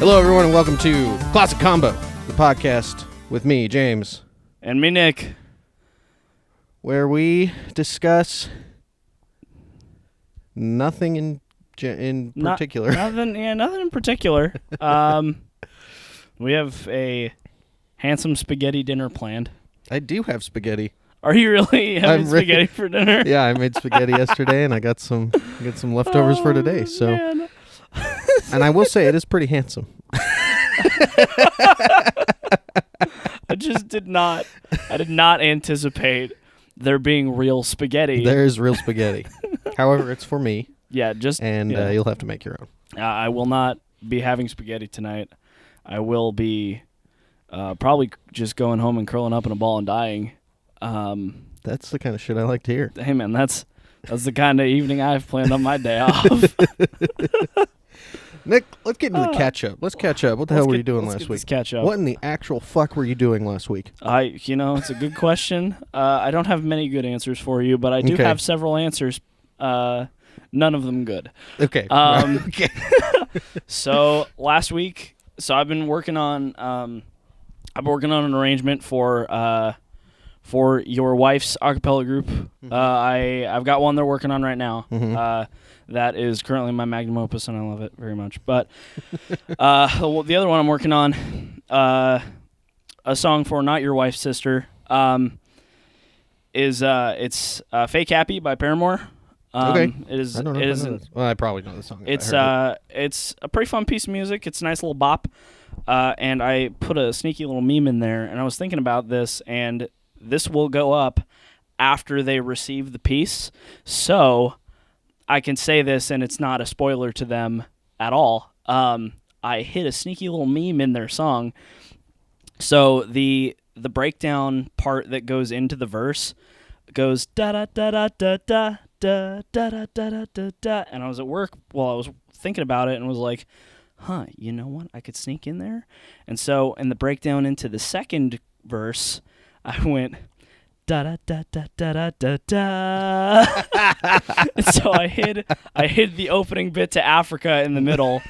Hello, everyone, and welcome to Classic Combo, the podcast with me, James. And me, Nick. Where we discuss nothing in particular. Nothing in particular. We have a handsome spaghetti dinner planned. I do have spaghetti. Are you really having spaghetti for dinner? Yeah, I made spaghetti yesterday, and I got some leftovers for today. So, man. And I will say it is pretty handsome. I did not anticipate there being real spaghetti. There is real spaghetti. However, it's for me. Yeah, you'll have to make your own. I will not be having spaghetti tonight. I will be probably just going home and curling up in a ball and dying. That's the kind of shit I like to hear. Hey, man, that's the kind of evening I've planned on my day off. Nick, let's get into the catch-up. Let's catch up. What the hell were you doing last week? Catch up. What in the actual fuck were you doing last week? It's a good question. I don't have many good answers for you, but I do have several answers. None of them good. Okay. Okay. So last week, I've been working on an arrangement for your wife's a cappella group. Mm-hmm. I've got one they're working on right now. Mm-hmm. That is currently my magnum opus, and I love it very much. But the other one I'm working on, a song for Not Your Wife's Sister, it's "Fake Happy" by Paramore. Okay. It is. I don't know. Well, I probably know the song. It's a pretty fun piece of music. It's a nice little bop, and I put a sneaky little meme in there. And I was thinking about this, and this will go up after they receive the piece, so I can say this, and it's not a spoiler to them at all. I hit a sneaky little meme in their song. So the breakdown part that goes into the verse goes da da da da da da da da da da da da. And I was at work while I was thinking about it, and was like, "Huh, you know what? I could sneak in there." And so in the breakdown into the second verse, I went da da da da da da da. And so I hid the opening bit to Africa in the middle,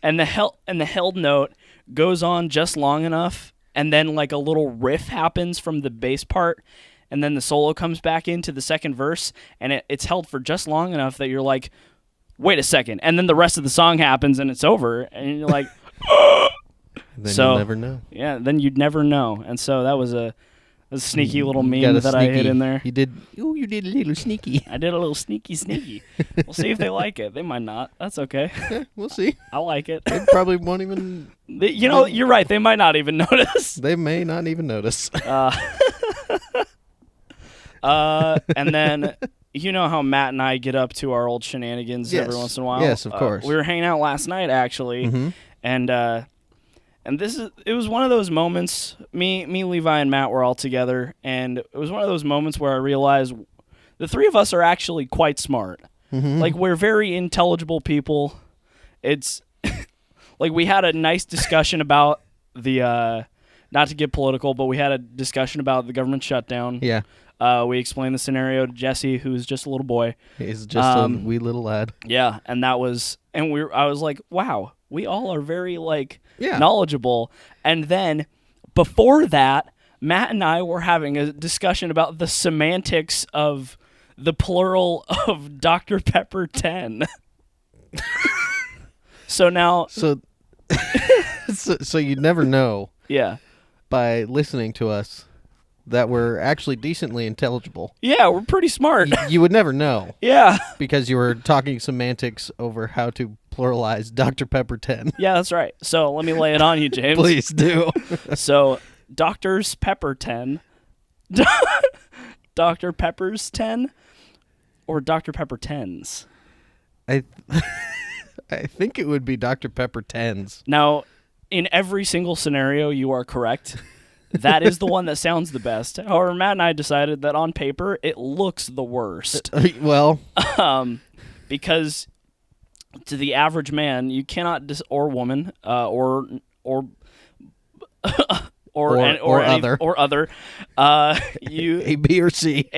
and the held note goes on just long enough, and then like a little riff happens from the bass part, and then the solo comes back into the second verse, and it's held for just long enough that you're like, wait a second, and then the rest of the song happens and it's over, and you're like, then you'll never know. Yeah, then you'd never know. And so that was a sneaky little meme that I hid in there. You did a little sneaky. I did a little sneaky. We'll see if they like it. They might not. That's okay. Yeah, we'll see. I like it. They probably won't even... You're right. They might not even notice. They may not even notice. And then, you know how Matt and I get up to our old shenanigans every once in a while? Yes, of course. We were hanging out last night, actually, mm-hmm. and it was one of those moments, me, Levi, and Matt were all together, and it was one of those moments where I realized the three of us are actually quite smart. Mm-hmm. Like, we're very intelligible people. It's, like, we had a nice discussion about the, not to get political, but we had a discussion about the government shutdown. Yeah. We explained the scenario to Jesse, who's just a little boy. He's just a wee little lad. Yeah, and I was like, wow, we all are very, knowledgeable. And then before that, Matt and I were having a discussion about the semantics of the plural of Dr. Pepper 10. So now... So you'd never know by listening to us that we're actually decently intelligible. Yeah, we're pretty smart. You would never know. Yeah. Because you were talking semantics over how to pluralize Dr. Pepper 10. Yeah, that's right. So let me lay it on you, James. Please do. So, Dr. Pepper 10, Dr. Pepper's 10, or Dr. Pepper 10s? I think it would be Dr. Pepper 10s. Now, in every single scenario, you are correct. That is the one that sounds the best. However, Matt and I decided that on paper, it looks the worst. Well, because to the average man, you cannot or woman or other you A, B, or C.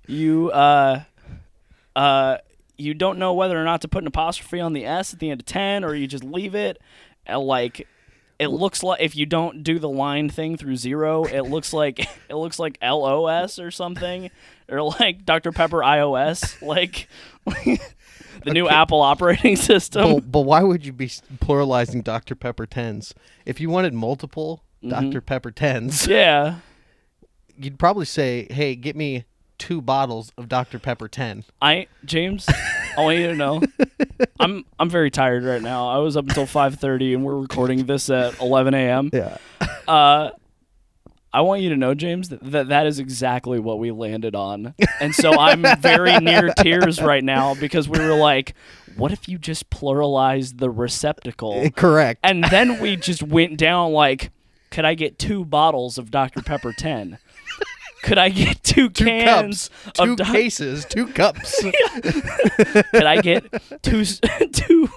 you you don't know whether or not to put an apostrophe on the S at the end of 10, or you just leave it. Like, it looks like if you don't do the line thing through 0, it looks like LOS or something, or like Dr. Pepper iOS, like the new Apple operating system. But why would you be pluralizing Dr. Pepper 10s? If you wanted multiple Dr. Pepper 10s, yeah, you'd probably say, "Hey, get me 2 bottles of Dr. Pepper 10." James, I want you to know, I'm very tired right now. I was up until 5:30, and we're recording this at 11 a.m. Yeah. I want you to know, James, that is exactly what we landed on. And so I'm very near tears right now because we were like, what if you just pluralized the receptacle? Correct. And then we just went down like, could I get 2 bottles of Dr. Pepper 10? Could I get 2 cans cups, 2 cases, 2 cups? Could I get 2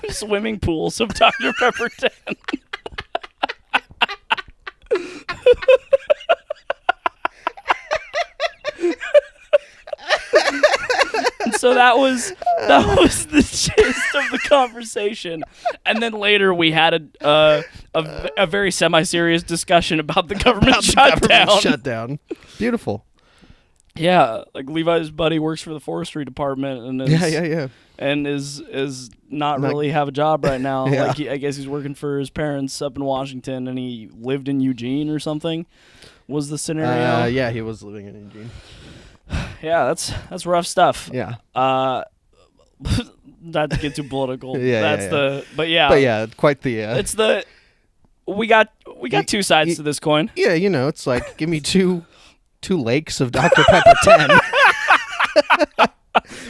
swimming pools of Dr. Pepper 10? And so that was the gist of the conversation, and then later we had a very semi-serious discussion about the government shutdown. Beautiful. Yeah, like Levi's buddy works for the forestry department, and yeah, and is not really have a job right now. Yeah. Like I guess he's working for his parents up in Washington, and he lived in Eugene or something. Was the scenario? Yeah, he was living in Eugene. Yeah, that's rough stuff. Yeah. Not to get too political. But quite the. It's the. We got 2 sides to this coin. Yeah, it's like give me two lakes of Dr. Pepper 10.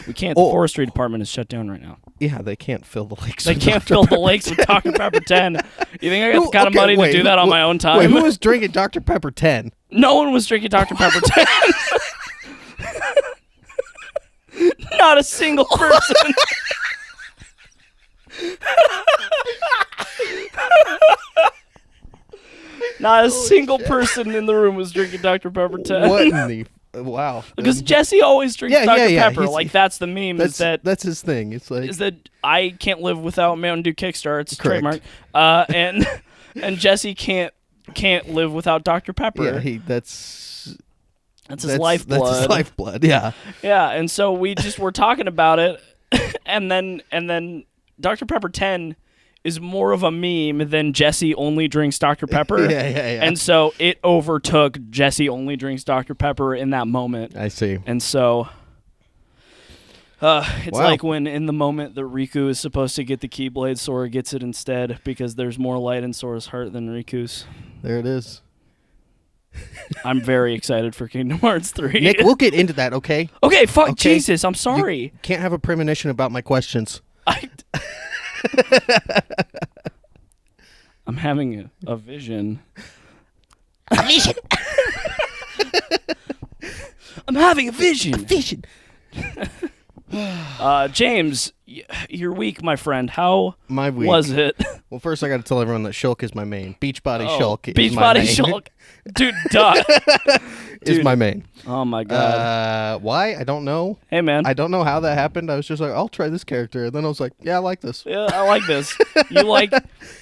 We can't. The forestry department is shut down right now. Yeah, they can't fill the lakes. They can't fill the lakes with Dr. Pepper 10. You think I got the kind of money to do that on my own time? Wait, who was drinking Dr. Pepper 10? No one was drinking Dr. Pepper 10. Not a single person. Not a single person in the room was drinking Dr. Pepper 10. What in the... Wow. Because Jesse always drinks Dr. Pepper. Like, that's the meme. That's his thing. It's like... Is that I can't live without Mountain Dew Kickstart. It's a trademark. And Jesse can't live without Dr. Pepper. Yeah, that's his lifeblood. That's his lifeblood, yeah. Yeah, and so we just were talking about it, and then Dr. Pepper 10 is more of a meme than Jesse only drinks Dr. Pepper. Yeah. And so it overtook Jesse only drinks Dr. Pepper in that moment. I see. And so it's like when in the moment that Riku is supposed to get the Keyblade, Sora gets it instead because there's more light in Sora's heart than Riku's. There it is. I'm very excited for Kingdom Hearts 3. Nick, we'll get into that, okay? Okay, Jesus, I'm sorry. You can't have a premonition about my questions. I'm having a vision. A vision. I'm having a vision. A vision. James, your week, my friend. How my week was it? Well, first I got to tell everyone that Shulk is my main. Beachbody Shulk is Beachbody my main. Shulk. Dude, duh. Is my main. Oh, my God. Why? I don't know. Hey, man. I don't know how that happened. I was just like, I'll try this character. And then I was like, yeah, I like this. Yeah, I like this. You,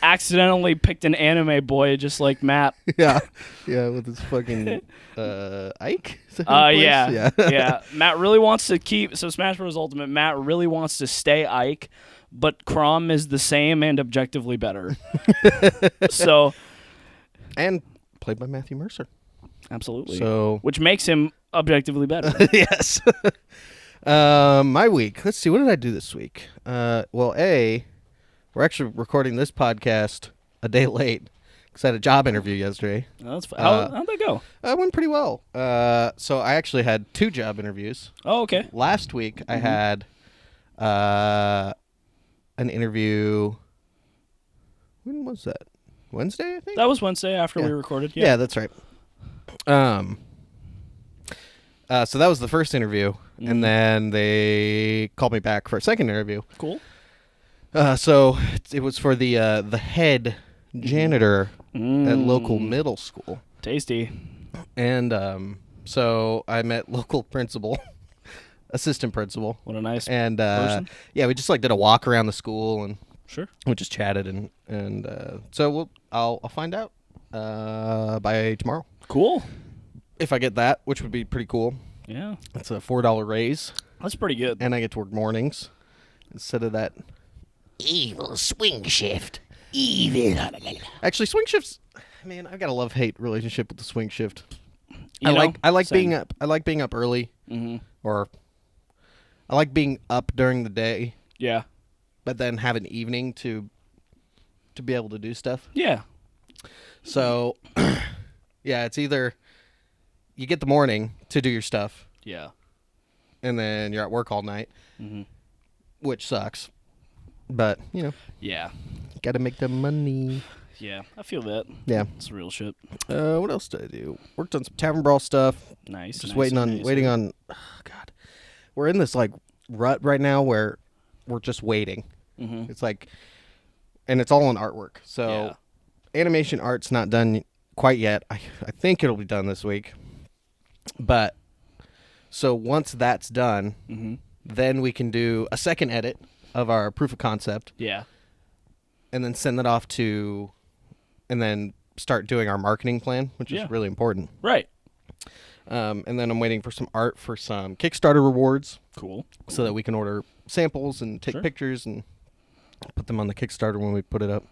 accidentally picked an anime boy just like Matt. Yeah, with his fucking Ike? Yeah. Matt really wants to keep... So Smash Bros. Ultimate, Matt really wants to stay Ike, but Chrom is the same and objectively better. So... And played by Matthew Mercer. Absolutely. So, which makes him objectively better. Yes. My week. Let's see. What did I do this week? Well, we're actually recording this podcast a day late because I had a job interview yesterday. Oh, that's how'd that go? It went pretty well. So I actually had 2 job interviews. Oh, okay. Last week I had an interview. When was that? Wednesday, I think? That was Wednesday after we recorded. Yeah, that's right. So that was the first interview, and then they called me back for a second interview. Cool. So it was for the head janitor at local middle school. Tasty. And so I met local principal assistant principal. What a nice And person. yeah, we just like did a walk around the school and Sure. we just chatted and so I'll find out by tomorrow Cool. if I get that, which would be pretty cool. Yeah. It's a $4 raise, That's pretty good. and I get to work mornings instead of that Evil swing shift. Evil. Actually, swing shifts. Man, I've got a love-hate relationship with the swing shift. You know? I like Same. being up. I like being up early, or I like being up during the day, Yeah. but then have an evening to be able to do stuff. Yeah. So, yeah, it's either you get the morning to do your stuff, Yeah. and then you're at work all night, which sucks. But Yeah. got to make the money. Yeah. I feel that. Yeah. It's real shit. What else did I do? Worked on some Tavern Brawl stuff. Nice. Just nice, waiting nice. on. Oh, God, we're in this like rut right now where we're just waiting. It's like, and it's all in artwork. So, animation art's not done quite yet. I think it'll be done this week. But so once that's done, then we can do a second edit of our proof of concept, Yeah. and then send that off to, and then start doing our marketing plan, which Yeah. is really important. Right. And then I'm waiting for some art for some Kickstarter rewards Cool. so that we can order samples and take Sure. pictures and put them on the Kickstarter when we put it up.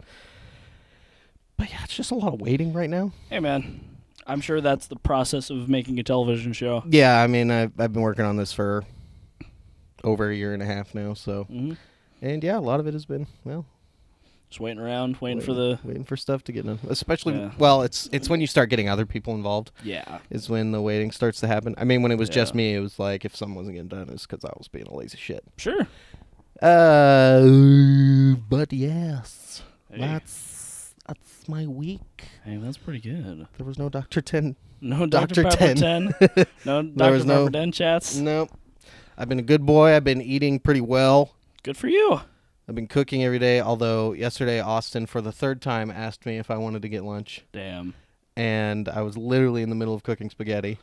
But yeah, it's just a lot of waiting right now. Hey, man. I'm sure that's the process of making a television show. Yeah, I mean, I've been working on this for over a year and a half now, so. And yeah, a lot of it has been, well, Just waiting around, waiting for the... waiting for stuff to get done. Especially, Yeah. well, it's when you start getting other people involved Yeah. is when the waiting starts to happen. I mean, when it was just Yeah. me, it was like if something wasn't getting done, it's because I was being a lazy shit. Sure. But yes, Hey. that's my week. Hey, that's pretty good. There was no Dr. 10. No Dr. Dr. Pepper 10. 10. No There was Dr. Pepper no- 10 chats. Nope. I've been a good boy. I've been eating pretty well. Good for you. I've been cooking every day, although yesterday Austin, for the third time, asked me if I wanted to get lunch. Damn. And I was literally in the middle of cooking spaghetti.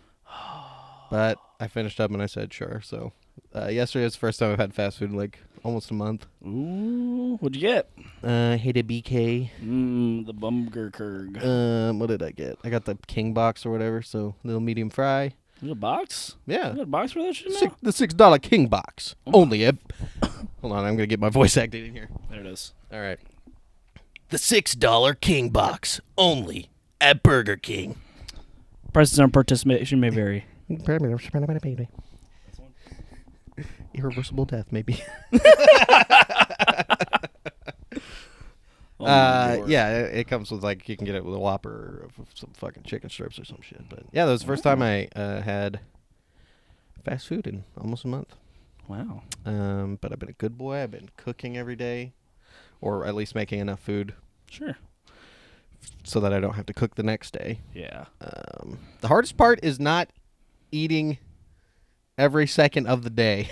But I finished up and I said sure. So yesterday was the first time I've had fast food in like almost a month. Ooh. What'd you get? I hate a BK. The Bumgerkurg. What did I get? I got the King box or whatever, so little medium fry. You got a box? Yeah. You got a box for that shit now? The $6 King box. Only at... Hold on, I'm going to get my voice acting in here. There it is. All right. The $6 King box. Only at Burger King. Prices on participation may vary. Irreversible death, maybe. Oh, my Lord. Yeah, it comes with like you can get it with a Whopper or some fucking chicken strips or some shit. But yeah, that was the first time I had fast food in almost a month. Wow. But I've been a good boy. I've been cooking every day, or at least making enough food Sure. so that I don't have to cook the next day. Yeah. The hardest part is not eating every second of the day.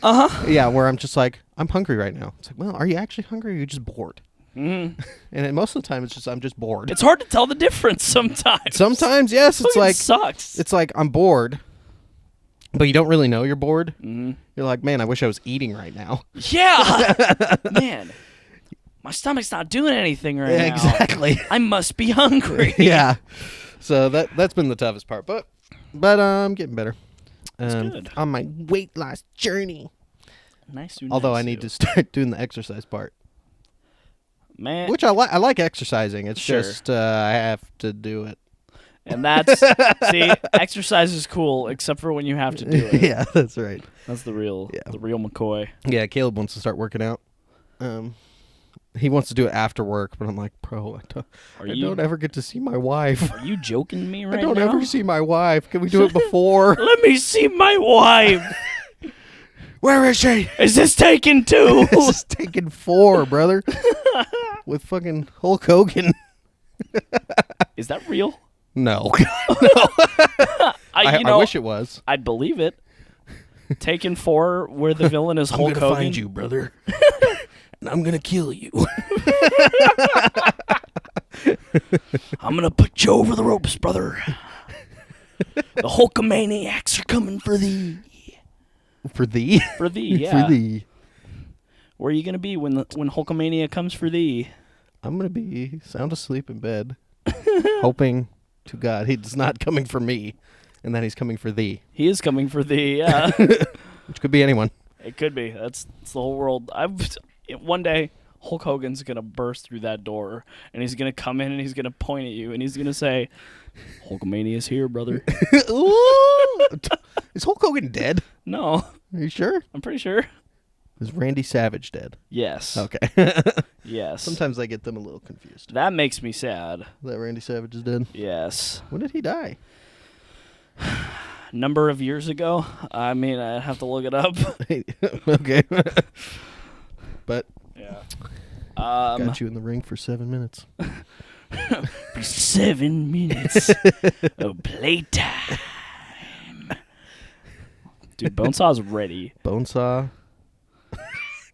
Yeah, where I'm just like, I'm hungry right now. It's like, well, are you actually hungry or are you just bored? Mm-hmm. And then most of the time, it's just I'm just bored. It's hard to tell the difference sometimes. Sometimes, yes, it's Fucking like sucks. it's like I'm bored, but you don't really know you're bored. Mm-hmm. You're like, man, I wish I was eating right now. Yeah. Man. My stomach's not doing anything right now. Exactly. I must be hungry. Yeah. So that's been the toughest part, but I'm getting better. good. On my weight loss journey. Nice. Although I need to start doing the exercise part, Man. which I like. I like exercising. It's Sure. just I have to do it. And that's see, exercise is cool, except for when you have to do it. Yeah, that's right. That's the real Yeah. McCoy. Yeah, Caleb wants to start working out. He wants to do it after work, but I'm like, bro, I don't ever get to see my wife. Are you joking me right I don't now? ever see my wife. Can we do it before? Let me see my wife. Where is she? Is this taken two? This is taking 4, brother. With fucking Hulk Hogan. Is that real? No. I I wish it was. I'd believe it. Taken 4, where the villain is Hulk I'm gonna Hogan. find you, brother. And I'm gonna kill you. I'm gonna put you over the ropes, brother. The Hulkamaniacs are coming for thee. For thee? For thee, yeah. For thee. Where are you gonna be when Hulkamania comes for thee? I'm gonna be sound asleep in bed, hoping to God he's not coming for me, and that he's coming for thee. He is coming for thee, yeah. Which could be anyone. It could be. That's the whole world. One day, Hulk Hogan's gonna burst through that door, and he's gonna come in and he's gonna point at you, and he's gonna say, "Hulkamania's here, brother." Ooh! Is Hulk Hogan dead? No, Are you sure? I'm pretty sure. Is Randy Savage dead? Yes. Okay. Yes. Sometimes I get them a little confused. That makes me sad. That Randy Savage is dead? Yes. When did he die? Number of years ago. I mean, I have to look it up. Okay. But Yeah. got you in the ring for 7 minutes. For 7 minutes of playtime. Dude, Bonesaw's ready. Bonesaw.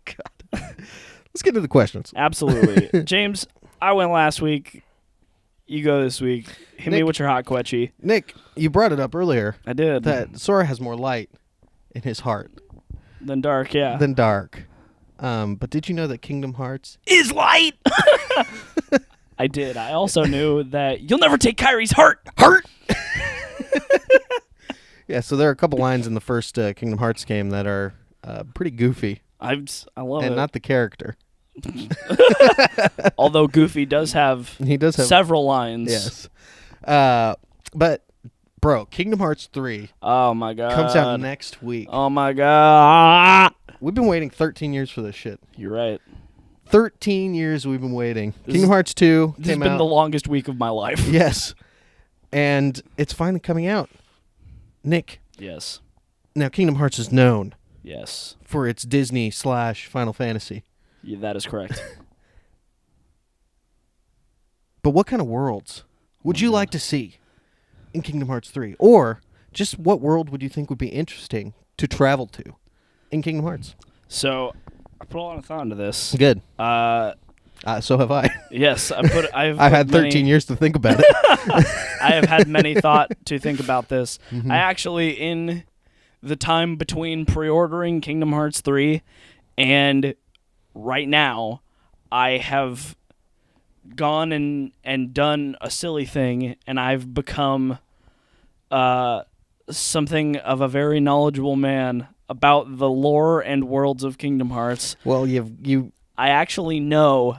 God. Let's get to the questions. Absolutely. James, I went last week. You go this week. Hit me Nick. with your hot quetchy. Nick, you brought it up earlier I did. that Sora has more light in his heart Then dark, yeah. than dark. But did you know that Kingdom Hearts Is light. I did. I also knew that you'll never take Kyrie's heart. Heart? Yeah, so there are a couple lines in the first Kingdom Hearts game that are pretty goofy. I love And it. not the character. Although Goofy does have He does have several lines. Yes. But bro, Kingdom Hearts 3 Oh my god. comes out next week. Oh my god. We've been waiting 13 years for this shit. You're right. 13 years we've been waiting. This Kingdom Hearts 2 This has came been out. the longest week of my life. Yes. And it's finally coming out. Nick, Yes. now Kingdom Hearts is known Yes. for its Disney/Final Fantasy. Yeah, that is correct. But what kind of worlds would you like to see in Kingdom Hearts 3? Or just what world would you think would be interesting to travel to in Kingdom Hearts? So, I put a lot of thought into this. Good. So have I. yes, I've had 13 years to think about it. I have had many thought to think about this. Mhm. I actually, in the time between pre-ordering Kingdom Hearts 3 and right now, I have gone and done a silly thing, and I've become something of a very knowledgeable man about the lore and worlds of Kingdom Hearts. Well, you I actually know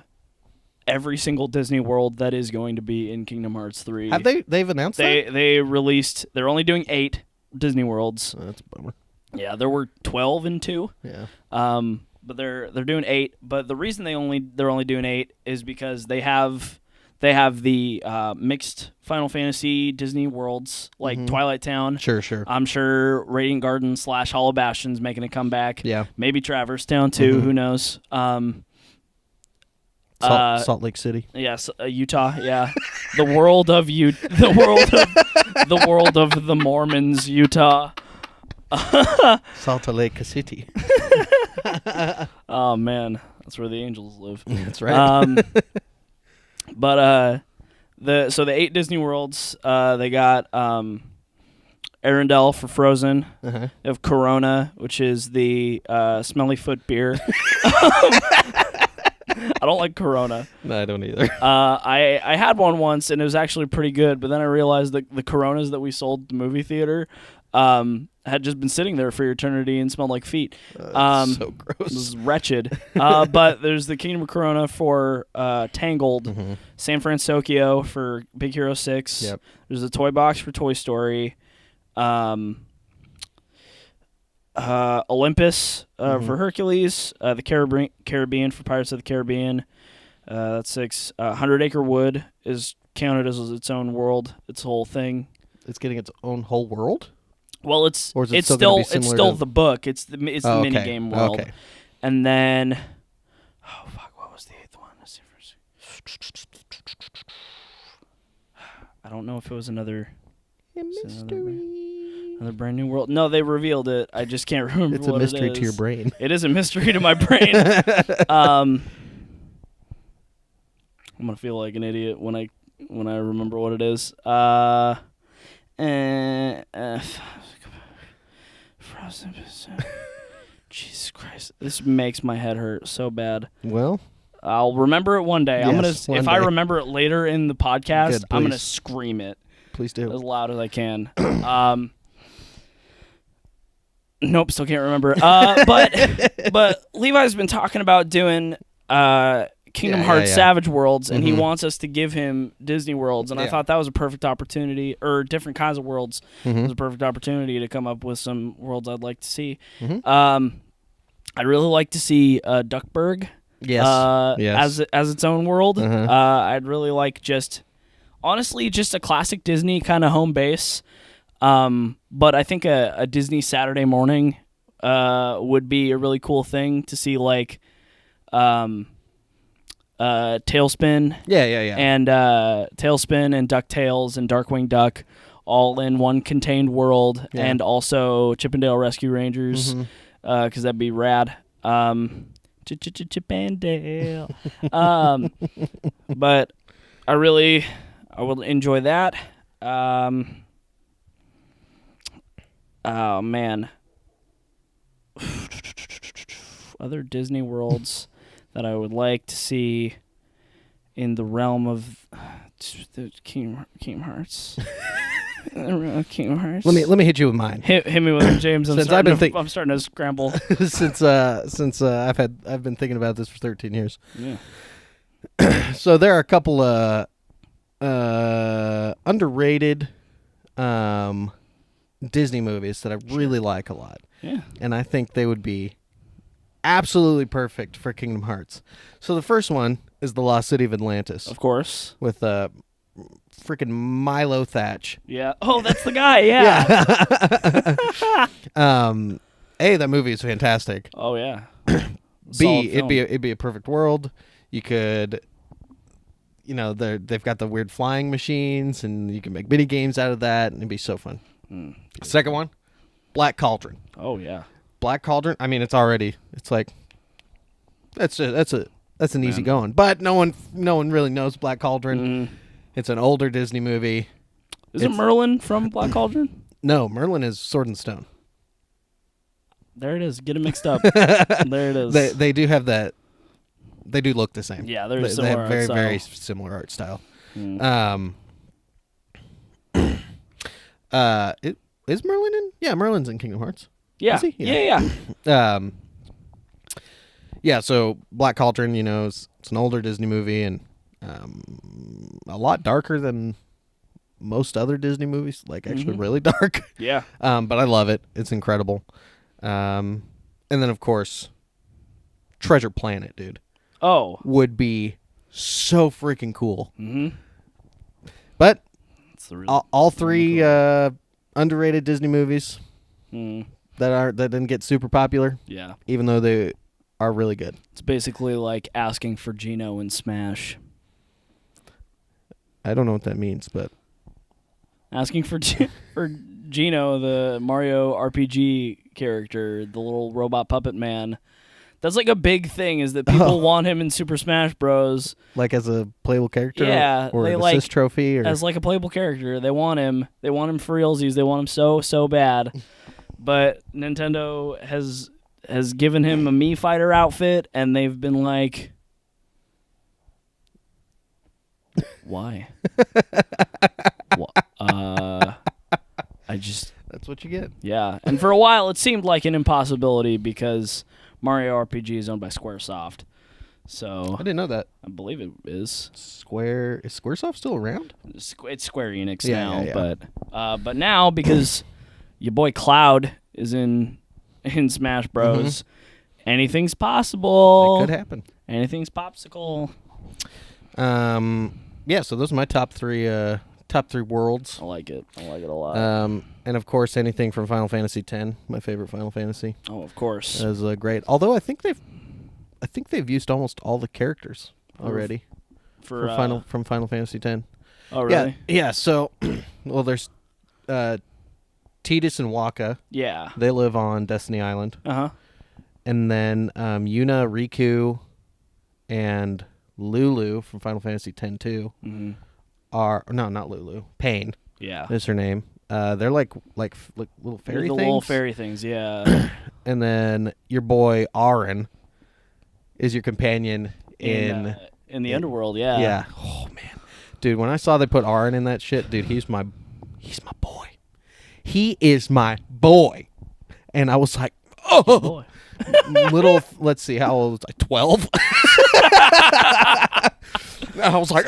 every single Disney world that is going to be in Kingdom Hearts 3. have they've announced that? They released. They're only doing 8 Disney worlds. Oh, that's a bummer. Yeah, there were 12 in 2. Yeah. But they're doing 8. But the reason they're only doing 8 is because they have the mixed Final Fantasy Disney worlds like Twilight Town. Sure. I'm sure Radiant Garden / Hollow Bastion's making a comeback. Yeah. Maybe Traverse Town too. Who knows? Salt Lake City. Yes, Utah. Yeah, the world of the world of the Mormons, Utah. Salt Lake City. Oh man, that's where the angels live. That's right. But the 8 Disney worlds, they got Arendelle for Frozen. Uh-huh. They have Corona, which is the smelly foot beer. I don't like Corona. No, I don't either. I had one once, and it was actually pretty good, but then I realized that the Coronas that we sold at the movie theater had just been sitting there for eternity and smelled like feet. So It gross. was wretched. But there's the Kingdom of Corona for Tangled, Mhm. San Francisco for Big Hero 6. Yep. There's a toy box for Toy Story. Olympus for Hercules, the Caribbean for Pirates of the Caribbean. That's 6. 100 Acre Wood is counted as its own world. It's a whole thing. It's getting its own whole world? Well, it's Or is it it's still gonna be still similar to- the book. It's the Oh, mini okay. game world. Okay. And then, oh fuck, what was the 8th one? Let's see first. I don't know if it was another brand new world. No, they revealed it. I just can't remember. It's a what mystery it to your is. brain. It is a mystery to my brain. I'm gonna feel like an idiot when I remember what it is. Frozen. Jesus Christ, this makes my head hurt so bad. Well, I'll remember it one day. Yes, If I remember it later in the podcast, Good, I'm gonna please. scream it please do. as loud as I can. Nope, still can't remember. But Levi's been talking about doing Kingdom Hearts Savage Worlds, and he wants us to give him Disney Worlds, and I thought that was a perfect opportunity, or different kinds of worlds. It was a perfect opportunity to come up with some worlds I'd like to see. I'd really like to see Duckburg. Yes. As its own world. I'd really like honestly just a classic Disney kind of home base. But I think a Disney Saturday morning would be a really cool thing to see, like Tailspin. And Tailspin and DuckTales and Darkwing Duck all in one contained world, and also Chippendale Rescue Rangers, because that'd be rad. Chippendale. But I would enjoy that. Oh man. Other Disney worlds that I would like to see in the realm of the Kingdom Hearts. Kingdom Hearts. Let me hit you with mine. Hit me with it, James. I'm starting to scramble. since I've been thinking about this for 13 years. Yeah. So there are a couple underrated Disney movies that I really like a lot. Yeah. And I think they would be absolutely perfect for Kingdom Hearts. So the first one is The Lost City of Atlantis. Of course. With freaking Milo Thatch. Yeah. Oh, that's the guy. Yeah. A, that movie is fantastic. Oh yeah. B, it'd be a perfect world. You could, they've got the weird flying machines, and you can make mini games out of that, and it'd be so fun. Second one, Black Cauldron. Oh yeah. Black Cauldron. I mean, it's like that's an easy going, but no one really knows Black Cauldron. It's an older Disney movie. Isn't Merlin from Black Cauldron? No, Merlin is Sword and Stone. There it is. Get it mixed up. There it is. They do have that. They do look the same. Yeah, they're they have very very similar art style. Is Merlin in? Yeah, Merlin's in Kingdom Hearts. Yeah. Is he? Yeah. Yeah. So Black Cauldron, it's an older Disney movie, and a lot darker than most other Disney movies. Like actually really dark. Yeah. But I love it. It's incredible. And then of course, Treasure Planet, dude. Oh. Would be so freaking cool. But all three underrated Disney movies that didn't get super popular. Yeah. Even though they are really good. It's basically like asking for Gino in Smash. I don't know what that means, but asking for Gino, the Mario RPG character, the little robot puppet man. That's like a big thing, is that people want him in Super Smash Bros. Like as a playable character? Yeah. Or an assist trophy? Or... As like a playable character. They want him. They want him for realsies. They want him so bad. But Nintendo has given him a Mii Fighter outfit, and they've been like, why? That's what you get. Yeah. And for a while, it seemed like an impossibility because Mario RPG is owned by Squaresoft. So I didn't know that. I believe it is. Is Squaresoft still around? It's Square Enix now, but now because your boy Cloud is in Smash Bros, anything's possible. It could happen. Anything's popsicle. Yeah, so those are my top three worlds. I like it a lot. And of course anything from Final Fantasy X, my favorite Final Fantasy. Oh, of course. Is great. Although I think they've used almost all the characters already from Final Fantasy X. Oh, really? Yeah. So, well, there's Tidus and Wakka. Yeah. They live on Destiny Island. And then Yuna, Riku, and Lulu from Final Fantasy X-2 are not Lulu. Pain. Yeah. Is her name. They're like little fairy the things. little fairy things, yeah. And then your boy Aaron is your companion in the underworld, yeah. Yeah. Oh man, dude, when I saw they put Aaron in that shit, dude, he's my boy. He is my boy. And I was like, oh, Boy. little. Let's see, how old was I? 12. I was like,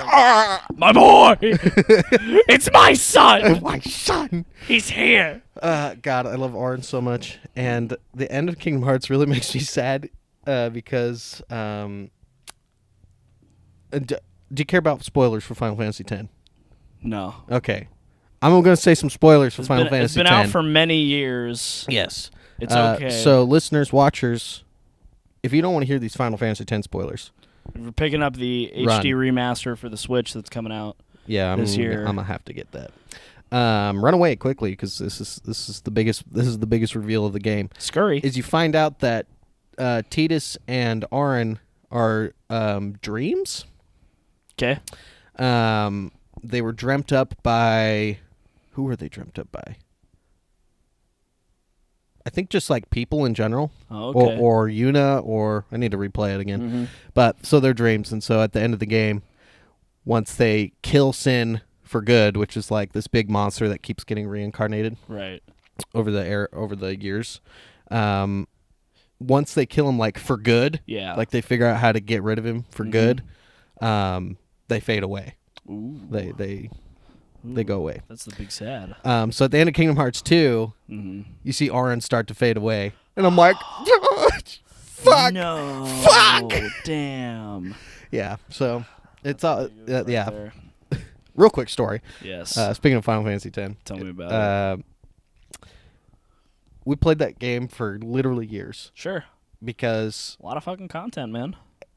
My boy! It's my son! my son. He's here! God, I love Aaron so much. And the end of Kingdom Hearts really makes me sad because. Do you care about spoilers for Final Fantasy X? No. Okay. I'm going to say some spoilers for Final Fantasy X. It's been out for many years. Yes. It's okay. So, listeners, watchers, if you don't want to hear these Final Fantasy X spoilers, We're picking up the HD remaster for the Switch that's coming out this year. I'm gonna have to get that. Run away quickly because this is the biggest reveal of the game. Scurry. Is you find out that Tidus and Auron are dreams. Okay. They were dreamt up by who were they dreamt up by? I think just like people in general, Okay. or Yuna, or I need to replay it again. Mm-hmm. But so they're dreams, and so at the end of the game, once they kill Sin for good, which is like this big monster that keeps getting reincarnated Right. over the years, once they kill him like for good, Yeah. like they figure out how to get rid of him for good, they fade away. Ooh. They go away. That's the big sad. So at the end of Kingdom Hearts 2, you see Auron start to fade away. And I'm like, fuck. No. Fuck. Damn. Yeah, so it's all, Right yeah. there. Real quick story. Yes. Speaking of Final Fantasy X. Tell me about it. We played that game for literally years. Sure. Because A lot of fucking content, man.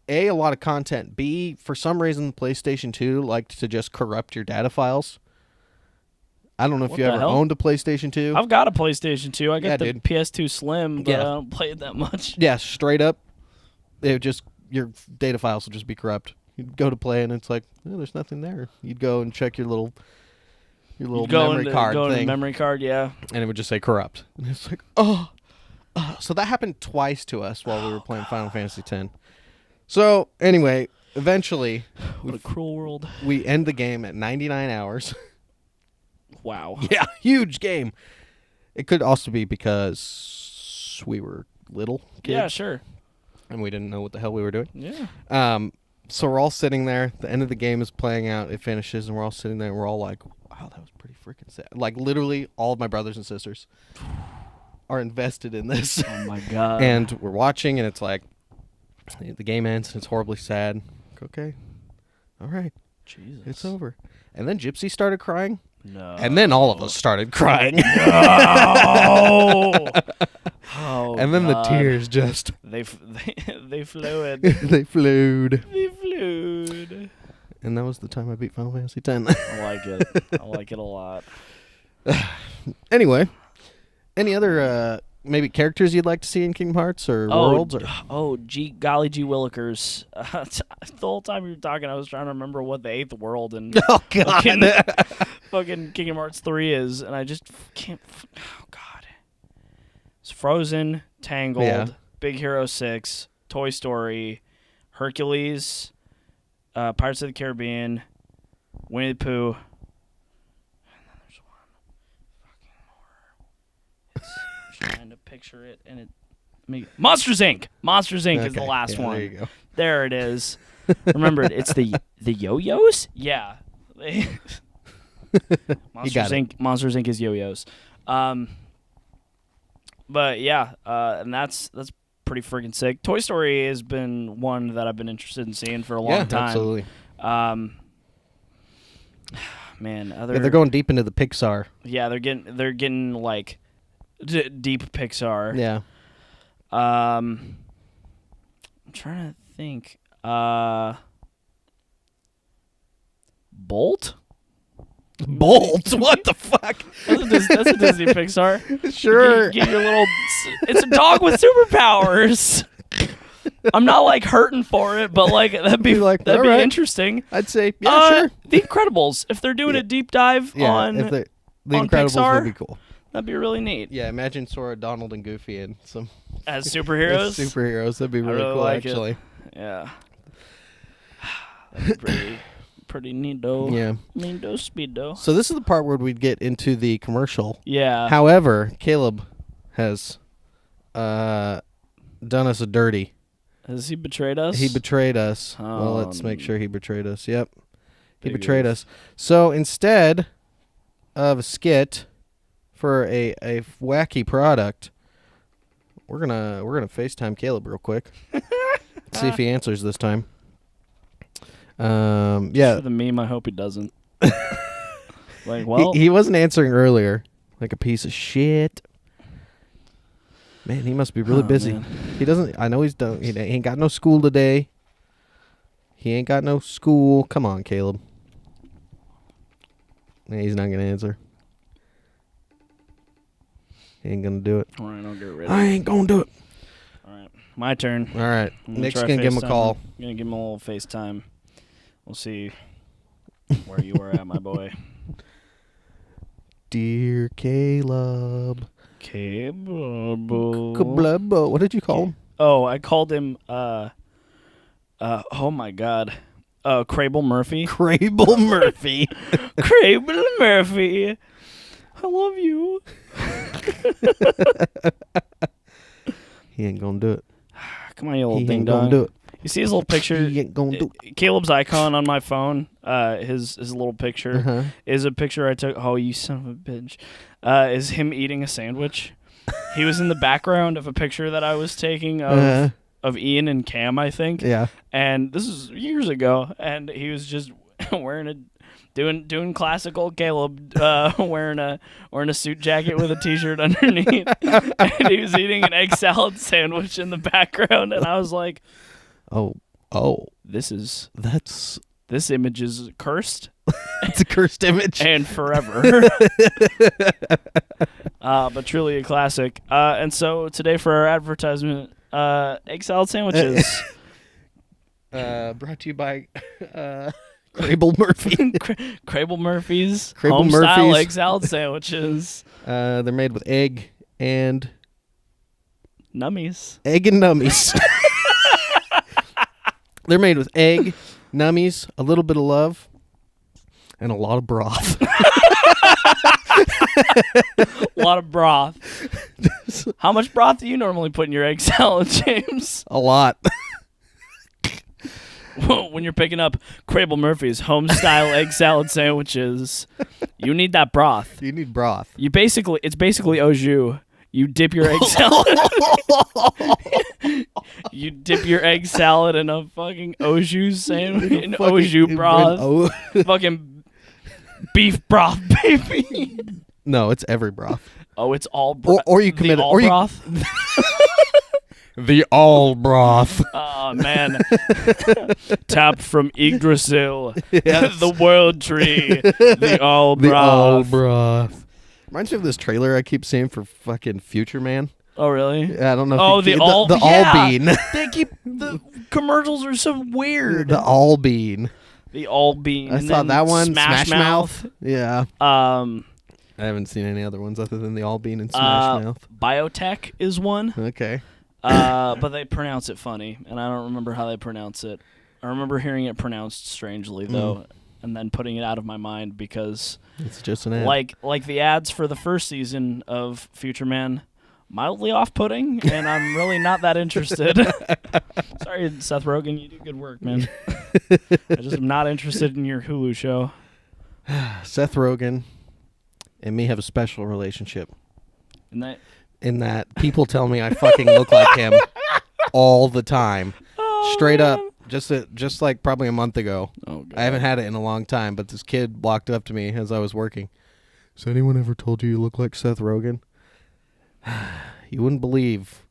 A lot of content. B, for some reason, PlayStation 2 liked to just corrupt your data files. I don't know if What you the ever hell? owned a PlayStation 2. I've got a PlayStation 2. I got Yeah, the dude. PS2 Slim, but Yeah. I don't play it that much. Yeah, straight up. It would just, your data files would just be corrupt. You'd go to play and it's like, oh, there's nothing there. You'd go and check your little memory card go thing, into memory card, yeah. and it would just say corrupt. And it's like, oh. So that happened twice to us while we were playing Final Fantasy X. So anyway, eventually, What a cruel world. we end the game at 99 hours. Wow. Yeah, huge game. It could also be because we were little kids. Yeah, sure. And we didn't know what the hell we were doing. Yeah. So we're all sitting there. The end of the game is playing out. It finishes, and we're all sitting there, and we're all like, wow, that was pretty freaking sad. Like, literally, all of my brothers and sisters are invested in this. Oh, my God. And we're watching, and it's like, the game ends, and it's horribly sad. Okay. All right. Jesus. It's over. And then Gypsy started crying. No. And then all of us started crying. Oh. Oh, And then God. the tears just... They flowed. they flowed. They flowed. And that was the time I beat Final Fantasy X. I like it. I like it a lot. Anyway, any other maybe characters you'd like to see in Kingdom Hearts or worlds? Or Golly gee willikers. The whole time you were talking, I was trying to remember what the 8th world in oh god, fucking Kingdom Hearts 3 is, and I just can't. Oh god. It's Frozen, Tangled, Yeah. Big Hero 6, Toy Story, Hercules, Pirates of the Caribbean, Winnie the Pooh. And then there's one fucking more. It's trying to picture it, and it. Monsters Inc. Monsters Inc. is the Okay, last yeah, one. There you go. There it is. Remember it. It's the yo-yos? Yeah. Monsters Inc. Monsters Inc. is yo-yos. But yeah, and that's pretty freaking sick. Toy Story has been one that I've been interested in seeing for a long time. Absolutely. Man, Yeah, they're going deep into the Pixar. Yeah, they're getting like deep Pixar. Yeah. I'm trying to think. Bolt? Bolt? What the fuck? That's a Disney Pixar. Sure. Get your little. It's a dog with superpowers. I'm not like hurting for it, but like that'd be You're like, that'd all be right. interesting. I'd say, yeah, sure. The Incredibles. If they're doing a deep dive Yeah, on if The on Incredibles Pixar? would be cool. That'd be really neat. Yeah, imagine Sora, Donald, and Goofy and some As superheroes? superheroes. That'd be really really cool, like it. actually. Yeah. That'd be pretty neato. Yeah. Neato speedo. So this is the part where we'd get into the commercial. Yeah. However, Caleb has done us a dirty. Has he betrayed us? He betrayed us. Well, let's make Um, sure he betrayed us. Yep. He Big betrayed oof. us. So instead of a skit for a wacky product, we're gonna FaceTime Caleb real quick. See if he answers this time. Yeah. For the meme, I hope he doesn't. Like, well, He wasn't answering earlier. Like a piece of shit. Man, he must be really busy. man. He doesn't. I know he's done. He ain't got no school today. He ain't got no school. Come on, Caleb. Yeah, he's not gonna answer. He ain't gonna do it. all right, I'll get ready. I ain't gonna do it. All right, my turn. All right, I'm gonna Nick's try gonna give him a FaceTime. call. I'm gonna give him a little FaceTime. We'll see where you are at, my boy. Dear Caleb. Cable. Kablubbo. What did you call him? Oh, I called him. Oh my God. Kraeble Murphy. Kraeble Murphy. Kraeble Murphy. I love you. He ain't gonna do it. Come on, you little He ding ain't gonna dong. do it. You see his little picture? He ain't gonna do it. Caleb's icon on my phone, his little picture Uh-huh. is a picture I took. Oh, you son of a bitch! Is him eating a sandwich. He was in the background of a picture that I was taking of Ian and Cam, I think. Yeah. And this is years ago, and he was just doing classical Caleb, wearing a suit jacket with a t-shirt underneath, and he was eating an egg salad sandwich in the background, and I was like, Oh. this image is cursed It's a cursed image. and forever. But truly a classic. And so today for our advertisement, egg salad sandwiches. Brought to you by Kraeble Murphy. Kraeble Murphy's Kraeble Homestyle Murphy's. egg salad sandwiches. They're made with egg and Nummies. nummies. They're made with egg, nummies, a little bit of love, and a lot of broth. A lot of broth. How much broth do you normally put in your egg salad, James? A lot. When you're picking up Kraeble Murphy's Homestyle egg salad sandwiches, you need that broth. You need broth. It's basically au jus. You dip your egg salad. You dip your egg salad in a fucking au jus sandwich, in au jus broth, fucking beef broth, baby. No, it's every broth. Oh, it's all broth. Or you commit it. all Or you, broth. the all-broth. Oh man, tapped from Yggdrasil, Yes. the world tree, the all The broth. all-broth. Reminds me of this trailer I keep seeing for fucking Future Man. Oh really? I don't know. Oh, if you the the all all-bean. They keep the commercials are so weird. The all-bean. The all bean. I and saw then that one. Smash Mouth. Yeah. Um, I haven't seen any other ones other than the all-bean and Smash Mouth. Biotech is one. Okay. But they pronounce it funny, and I don't remember how they pronounce it. I remember hearing it pronounced strangely though, and then putting it out of my mind because It's just an ad. like the ads for the first season of Future Man, mildly off-putting, and I'm really not that interested. Sorry, Seth Rogen, you do good work, man. I just am not interested in your Hulu show. Seth Rogen and me have a special relationship And that in that people tell me I fucking look like him all the time. Straight up. Just like probably a month ago. Oh, God. I haven't had it in a long time, but this kid walked up to me as I was working. Has anyone ever told you look like Seth Rogen? You wouldn't believe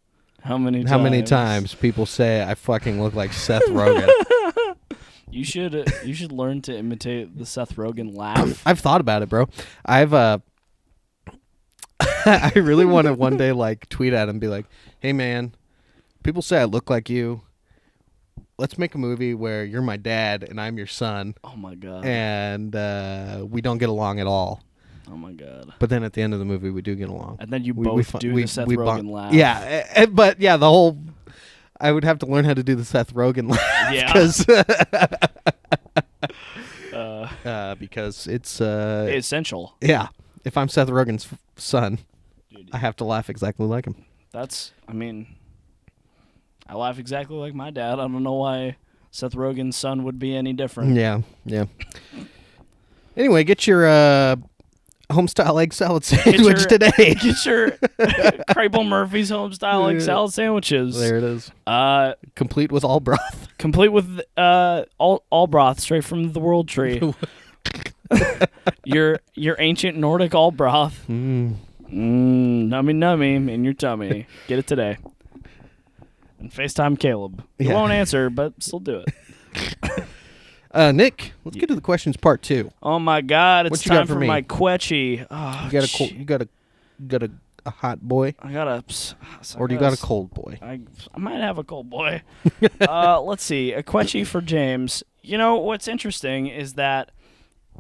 How many times people say I fucking look like Seth Rogen. You should learn to imitate the Seth Rogen laugh. I've thought about it, bro. I really want to one day like tweet at him and be like, "Hey man, people say I look like you. Let's make a movie where you're my dad and I'm your son, Oh my God. and we don't get along at all. Oh my god. But then at the end of the movie, we do get along. And then you both do the Seth Rogen laugh. Yeah, but yeah, the whole. I would have to learn how to do the Seth Rogen laugh. Yeah. Because it's essential. Yeah, if I'm Seth Rogen's son, Dude, I have to laugh exactly like him. I laugh exactly like my dad. I don't know why Seth Rogen's son would be any different. Yeah. Anyway, get your Homestyle egg salad sandwich today. Get your Kraeble Murphy's Homestyle egg salad sandwiches. There it is. Complete with All-Broth. Complete with All-Broth straight from the World Tree. your ancient Nordic All-Broth. Nummy in your tummy. Get it today. And FaceTime Caleb. He won't answer, but still do it. Nick, let's get to the questions part 2. Oh my God! It's time for my quetchy. Oh, you got a hot boy, I got a. or do you got a cold boy? I might have a cold boy. Let's see, a quetchy for James. You know what's interesting is that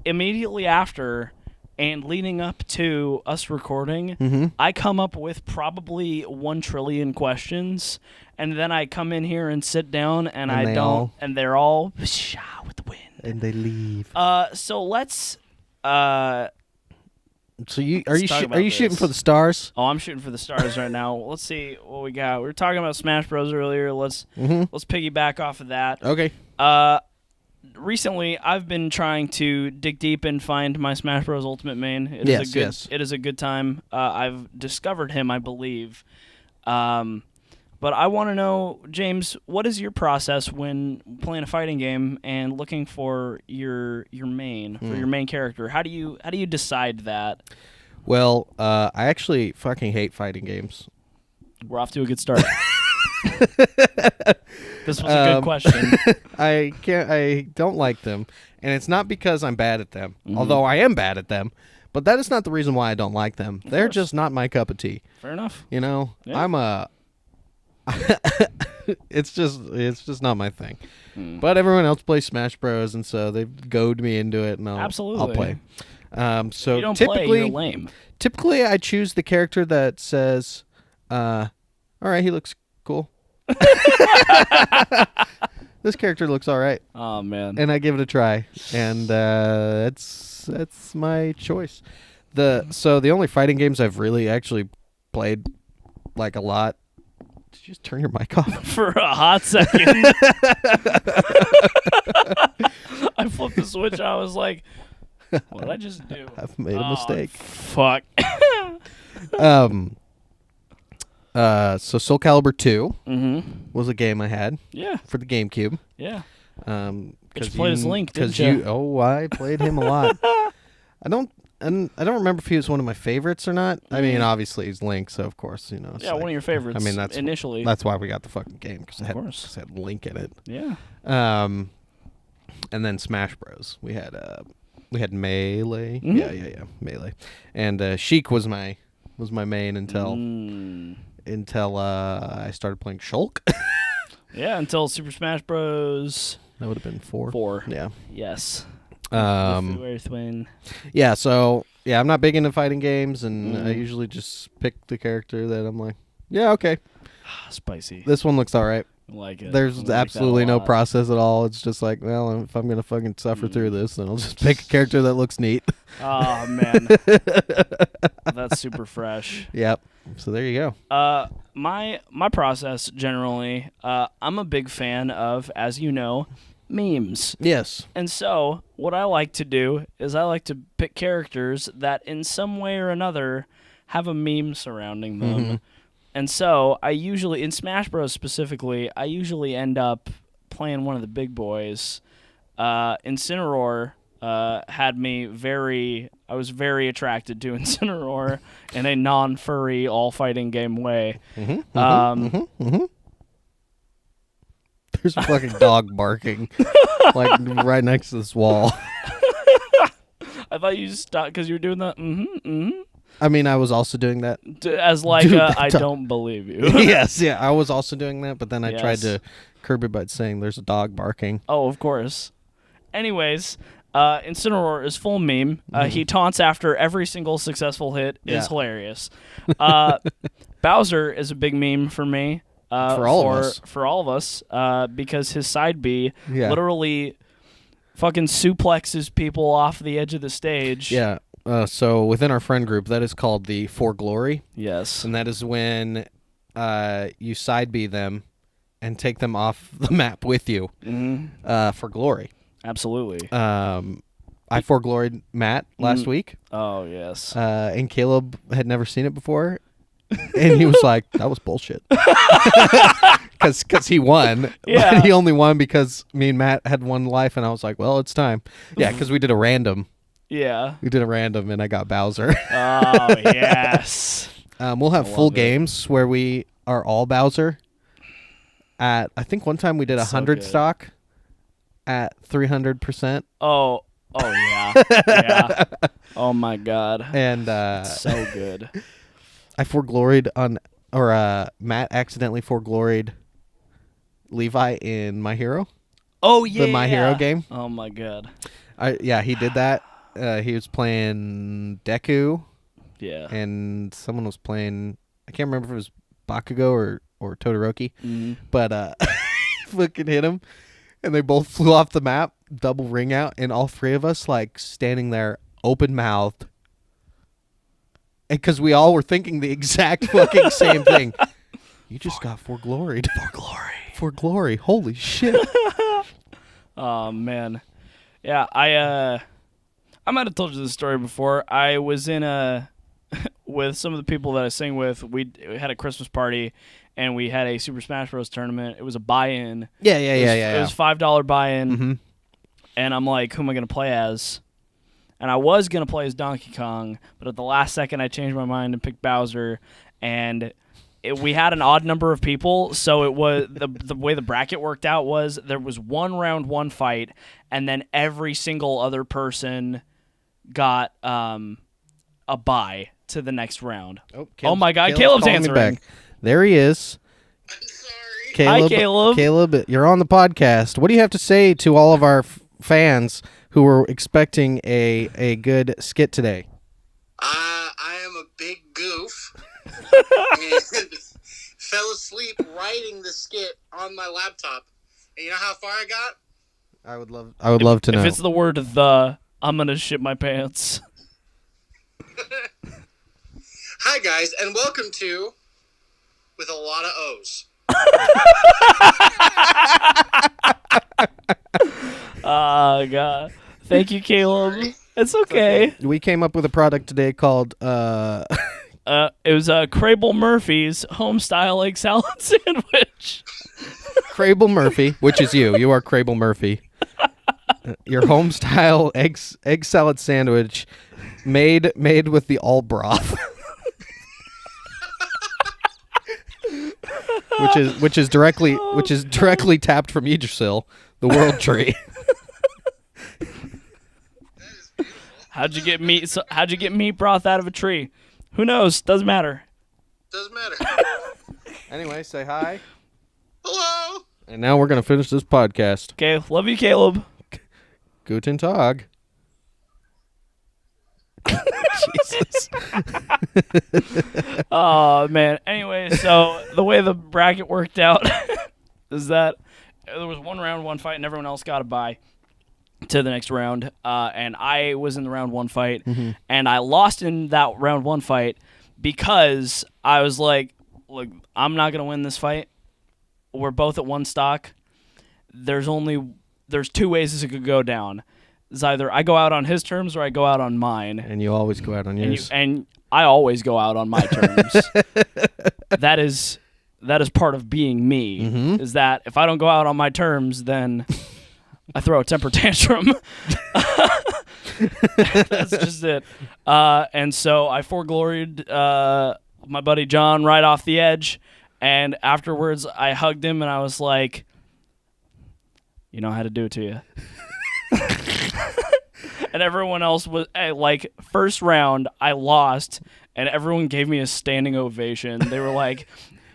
immediately after and leading up to us recording, I come up with probably 1 trillion questions, and then I come in here and sit down, and they're all with the wind, and they leave. So let's. So are you shooting for the stars? Oh, I'm shooting for the stars right now. Let's see what we got. We were talking about Smash Bros earlier. Let's piggyback off of that. Okay. Recently, I've been trying to dig deep and find my Smash Bros Ultimate main. It is a good time. I've discovered him, I believe. But I want to know, James, what is your process when playing a fighting game and looking for your main, for your main character? How do you decide that? Well, I actually fucking hate fighting games. We're off to a good start. This was a good question. I don't like them, and it's not because I'm bad at them, although I am bad at them. But that is not the reason why I don't like them. They're just not my cup of tea. Fair enough. You know, yeah. It's just not my thing. But everyone else plays Smash Bros, and so they've goaded me into it, and I'll play. So you don't typically, play, you're lame. Typically, I choose the character that says, "All right, he looks cool." This character looks all right. Oh man! And I give it a try, and that's my choice. So the only fighting games I've really actually played like a lot. Did you just turn your mic off for a hot second? I flipped the switch. I was like, "What did I just do? I've made a mistake." Fuck. So Soul Calibur 2 was a game I had for the GameCube. Yeah. Because you played as Link, didn't you? I played him a lot. I don't remember if he was one of my favorites or not. I mean, obviously he's Link, so of course, you know. Yeah, one of your favorites. I mean, that's why we got the fucking game, because it had Link in it. Yeah. And then Smash Bros. We had Melee. Yeah, Melee. And Sheik was my main until I started playing Shulk. Yeah, until Super Smash Bros. That would have been 4. 4. Yeah. Yes. Twin. Yeah, so I'm not big into fighting games, and I usually just pick the character that I'm like, yeah, okay. Spicy. This one looks all right. I like it. There's absolutely no process at all. It's just like, well, if I'm gonna fucking suffer through this, then I'll just pick a character that looks neat. Oh man, that's super fresh. Yep. So there you go. My process generally, I'm a big fan of, as you know, memes. Yes. And so what I like to do is I like to pick characters that in some way or another have a meme surrounding them. And so I usually, in Smash Bros. Specifically, I usually end up playing one of the big boys. Incineroar had me I was very attracted to Incineroar in a non-furry, all-fighting game way. There's a fucking dog barking, like right next to this wall. I thought you stopped because you were doing that. I mean, I was also doing that. As like, I don't believe you. Yes, yeah, I was also doing that, but then I tried to curb it by saying there's a dog barking. Oh, of course. Anyways, Incineroar is full meme. He taunts after every single successful hit is hilarious. Bowser is a big meme for me. For all of us, because his side B literally fucking suplexes people off the edge of the stage. Yeah. So within our friend group, that is called the For Glory. Yes. And that is when you side B them and take them off the map with you for glory. Absolutely. I For Gloried Matt last week. Oh, yes. And Caleb had never seen it before. And he was like, that was bullshit. Because he won. Yeah. But he only won because me and Matt had one life, and I was like, well, it's time. Yeah, because we did a random. Yeah. We did a random, and I got Bowser. Oh, yes. We'll have full games where we are all Bowser. I think one time we did 100 stock at 300%. Oh, yeah. Yeah. Oh, my God. And so good. I forgloried on, or Matt accidentally forgloried Levi in My Hero. Oh, yeah. The My Hero game. Oh, my God. Yeah, he did that. He was playing Deku. Yeah. And someone was playing, I can't remember if it was Bakugo or Todoroki. But fucking hit him. And they both flew off the map, double ring out, and all three of us like standing there open-mouthed. Because we all were thinking the exact fucking same thing. You just got forgloried. For glory. Holy shit. Oh, man. Yeah, I might have told you this story before. I was in with some of the people that I sing with. We had a Christmas party, and we had a Super Smash Bros. Tournament. It was a buy-in. Yeah. It was $5 buy-in. And I'm like, who am I going to play as? And I was going to play as Donkey Kong, but at the last second I changed my mind and picked Bowser. And we had an odd number of people, so it was the way the bracket worked out was there was one round, one fight, and then every single other person got a bye to the next round. Oh my God, Caleb's answering. There he is. I'm sorry. Caleb, Hi, Caleb. Caleb, you're on the podcast. What do you have to say to all of our fans who were expecting a good skit today? I am a big goof and fell asleep writing the skit on my laptop. And you know how far I got? I would love to know. If it's the word "the," I'm gonna shit my pants. Hi guys, and welcome to With a Lot of O's. Oh God! Thank you, Caleb. It's okay. We came up with a product today called It was Kraeble Murphy's Homestyle egg salad sandwich. Kraeble Murphy, which is you. You are Kraeble Murphy. Your Homestyle egg salad sandwich made with the All-Broth. which is directly tapped from Yggdrasil, the world tree. How'd you get meat broth out of a tree? Who knows? Doesn't matter. Doesn't matter. Anyway, say hi. Hello. And now we're gonna finish this podcast. Okay, love you, Caleb. Guten Tag. Jesus. Oh man. Anyway, so the way the bracket worked out is that there was one round, one fight, and everyone else got a bye to the next round. And I was in the round one fight, and I lost in that round one fight because I was like, "Look, I'm not gonna win this fight. We're both at one stock. There's two ways this could go down. It's either I go out on his terms or I go out on mine." And you always go out on yours. And I always go out on my terms. That is part of being me. Is that if I don't go out on my terms, then I throw a temper tantrum. That's just it. And so I forgloried my buddy John right off the edge. And afterwards, I hugged him and I was like, "You know how to do it to you." And everyone else was like, first round, I lost, and everyone gave me a standing ovation. They were like,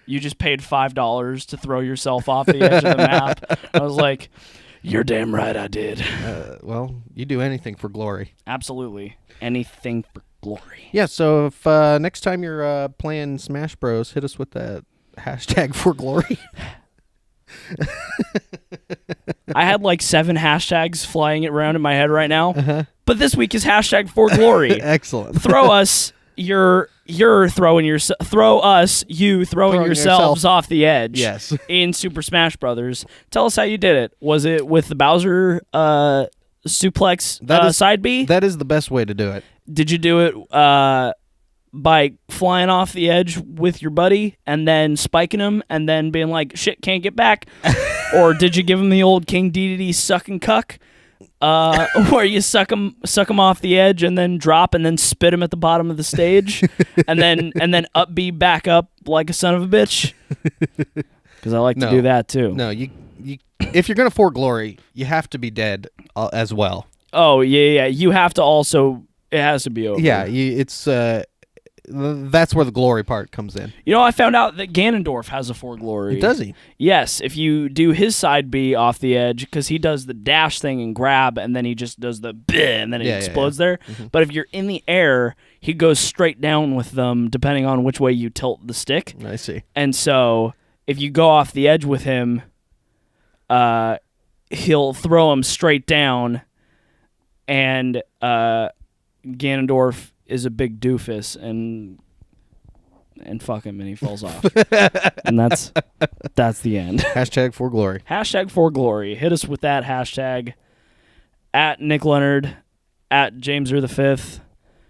"You just paid $5 to throw yourself off the edge of the map." I was like, You're damn right I did. Well, you do anything for glory. Absolutely. Anything for glory. Yeah, so if next time you're playing Smash Bros, hit us with that hashtag for glory. I had like 7 hashtags flying around in my head right now, but this week is hashtag for glory. Excellent. Throw us you're throwing yourselves off the edge. Yes. In Super Smash Brothers. Tell us how you did it. Was it with the Bowser suplex side B? That is the best way to do it. Did you do it by flying off the edge with your buddy and then spiking him and then being like, shit, can't get back? Or did you give him the old King Dedede suck and cuck? Where you suck him off the edge and then drop and then spit him at the bottom of the stage and then up B back up like a son of a bitch? Because I like to do that too. No, you if you're gonna for glory, you have to be dead as well. Oh yeah. You have to also. It has to be over. Yeah, it's that's where the glory part comes in. You know, I found out that Ganondorf has a for glory. Does he? Yes, if you do his side B off the edge, because he does the dash thing and grab, and then he just does the bleh, and then it explodes there. Mm-hmm. But if you're in the air, he goes straight down with them, depending on which way you tilt the stick. I see. And so, if you go off the edge with him, he'll throw him straight down, and Ganondorf is a big doofus and fuck him and he falls off. And that's the end. Hashtag for glory. Hashtag for glory. Hit us with that hashtag at Nick Leonard, at Jameser the Fifth.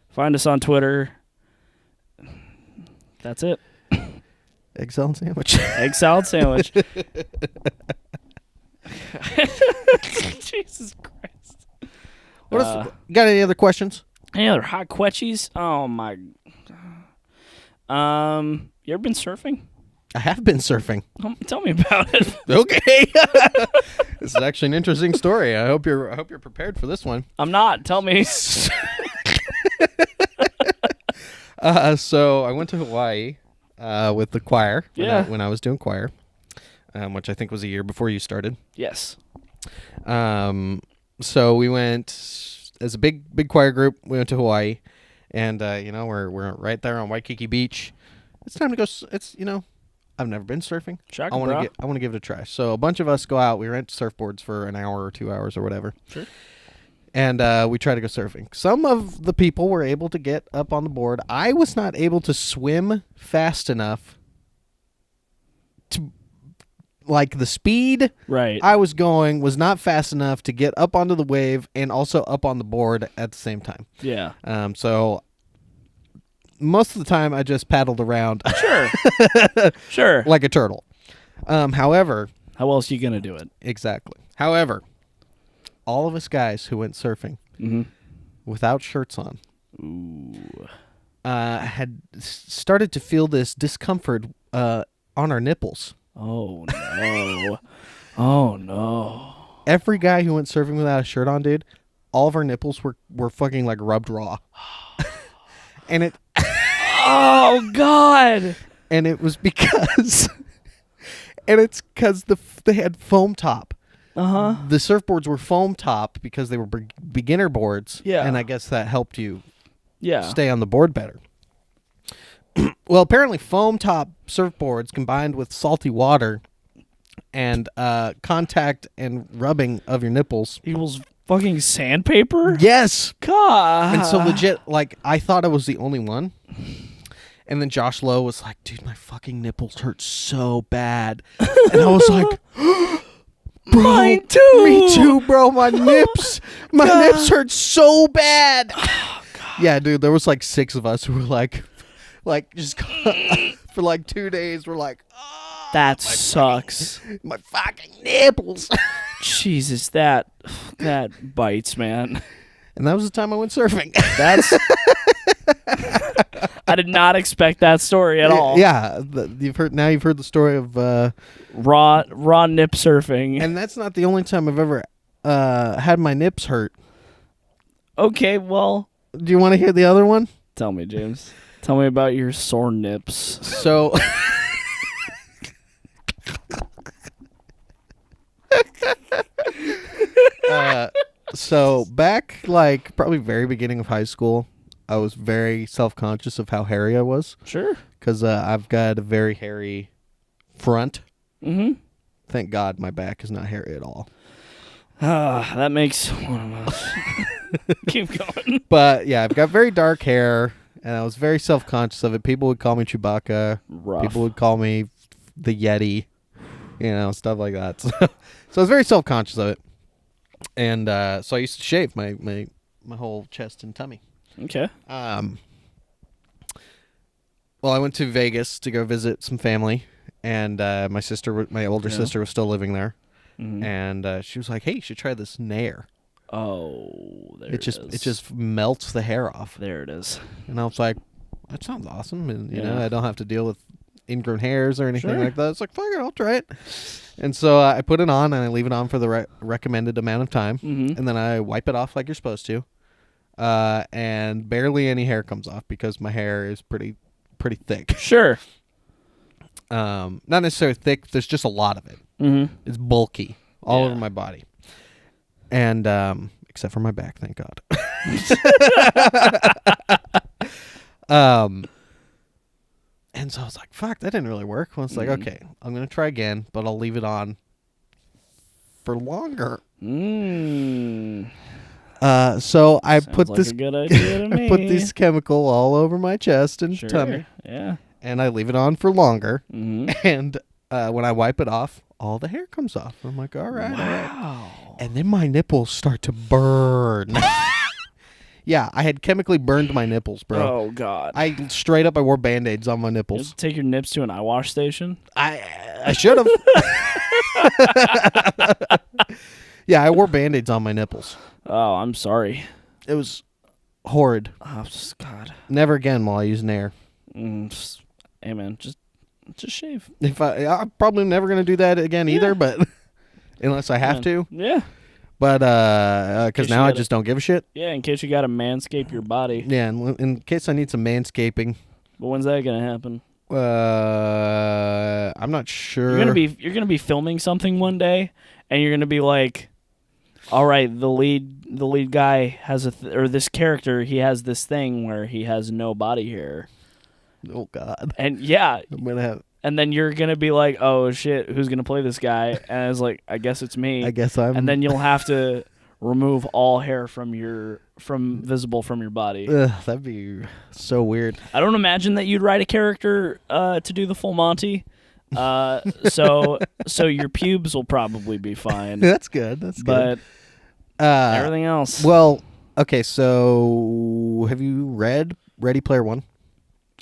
Find us on Twitter. That's it. Egg salad sandwich. Egg salad sandwich. Jesus Christ. What else? Got any other questions? Any other hot quetchies? Oh my. You ever been surfing? I have been surfing. Tell me about it. Okay. This is actually an interesting story. I hope you're prepared for this one. I'm not. Tell me. So I went to Hawaii with the choir when I was doing choir, which I think was a year before you started. Yes. So we went as a big choir group. We went to Hawaii, and we're right there on Waikiki Beach. It's time to go. I've never been surfing. Shaka, I want to give it a try. So a bunch of us go out. We rent surfboards for an hour or 2 hours or whatever. Sure. And we try to go surfing. Some of the people were able to get up on the board. I was not able to swim fast enough to, like, the speed I was going was not fast enough to get up onto the wave and also up on the board at the same time. Yeah. So most of the time I just paddled around. Sure. Like a turtle. However, how else are you going to do it? Exactly. However, all of us guys who went surfing without shirts on had started to feel this discomfort on our nipples. Oh, no. Oh, no. Every guy who went surfing without a shirt on, dude, all of our nipples were fucking like rubbed raw. And it... Oh, God. And it was because... and it's because they had foam top. Uh-huh. The surfboards were foam top because they were beginner boards. Yeah. And I guess that helped you stay on the board better. Well, apparently foam top surfboards combined with salty water and contact and rubbing of your nipples equals fucking sandpaper? Yes. God. And so legit, like, I thought I was the only one. And then Josh Lowe was like, dude, my fucking nipples hurt so bad. And I was like, bro, mine too. Me too, bro. My nips hurt so bad. Oh, yeah, dude, there was like 6 of us who were like just for like 2 days. We're like, oh, that sucks. My fucking nipples. Jesus, that bites, man. And that was the time I went surfing. I did not expect that story at all. Yeah, you've heard the story of raw nip surfing. And that's not the only time I've ever had my nips hurt. Okay, well, do you want to hear the other one? Tell me, James. Tell me about your sore nips. So So back, like, probably very beginning of high school, I was very self-conscious of how hairy I was. Sure. Because I've got a very hairy front. Mm-hmm. Thank God my back is not hairy at all. That makes one of us. Keep going. But, yeah, I've got very dark hair, and I was very self-conscious of it. People would call me Chewbacca. Rough. People would call me the Yeti. Stuff like that. So I was very self-conscious of it. And so I used to shave my whole chest and tummy. Okay. Well, I went to Vegas to go visit some family, and my older sister was still living there, and she was like, "Hey, you should try this Nair." Oh, there it is. It just melts the hair off. There it is. And I was like, "That sounds awesome," and I don't have to deal with ingrown hairs or anything like that. It's like, fuck it, I'll try it. And so I put it on, and I leave it on for the recommended amount of time, and then I wipe it off like you're supposed to, and barely any hair comes off because my hair is pretty thick. Sure. Not necessarily thick. There's just a lot of it. Mm-hmm. It's bulky all over my body, and except for my back, thank God. And so I was like, fuck, that didn't really work. I was like, okay, I'm going to try again, but I'll leave it on for longer. So I put like this a good idea to me. I put this chemical all over my chest and tummy. Yeah. And I leave it on for longer. Mm-hmm. And when I wipe it off, all the hair comes off. I'm like, all right. Wow. All right. And then my nipples start to burn. Yeah, I had chemically burned my nipples, bro. Oh, God. I wore Band-Aids on my You nipples. have to take your nips to an eye wash station? I should have. Yeah, I wore Band-Aids on my nipples. Oh, I'm sorry. It was horrid. Oh, God. Never again will I use Nair. Hey, man, just shave. I'm probably never going to do that again either, but unless I have to. Yeah. But because now I just don't give a shit. Yeah, in case you got to manscape your body. Yeah, in case I need some manscaping. But when's that gonna happen? I'm not sure. You're gonna be filming something one day, and you're gonna be like, all right, the lead guy has or this character, he has this thing where he has no body hair. Oh God. And yeah, I'm gonna have. And then you're gonna be like, oh shit, who's gonna play this guy? And it's like, I guess it's me. I guess I'm. And then you'll have to remove all hair visible from your body. Ugh, that'd be so weird. I don't imagine that you'd write a character to do the full Monty. So your pubes will probably be fine. That's good. That's good. But everything else. Well, okay. So have you read Ready Player One?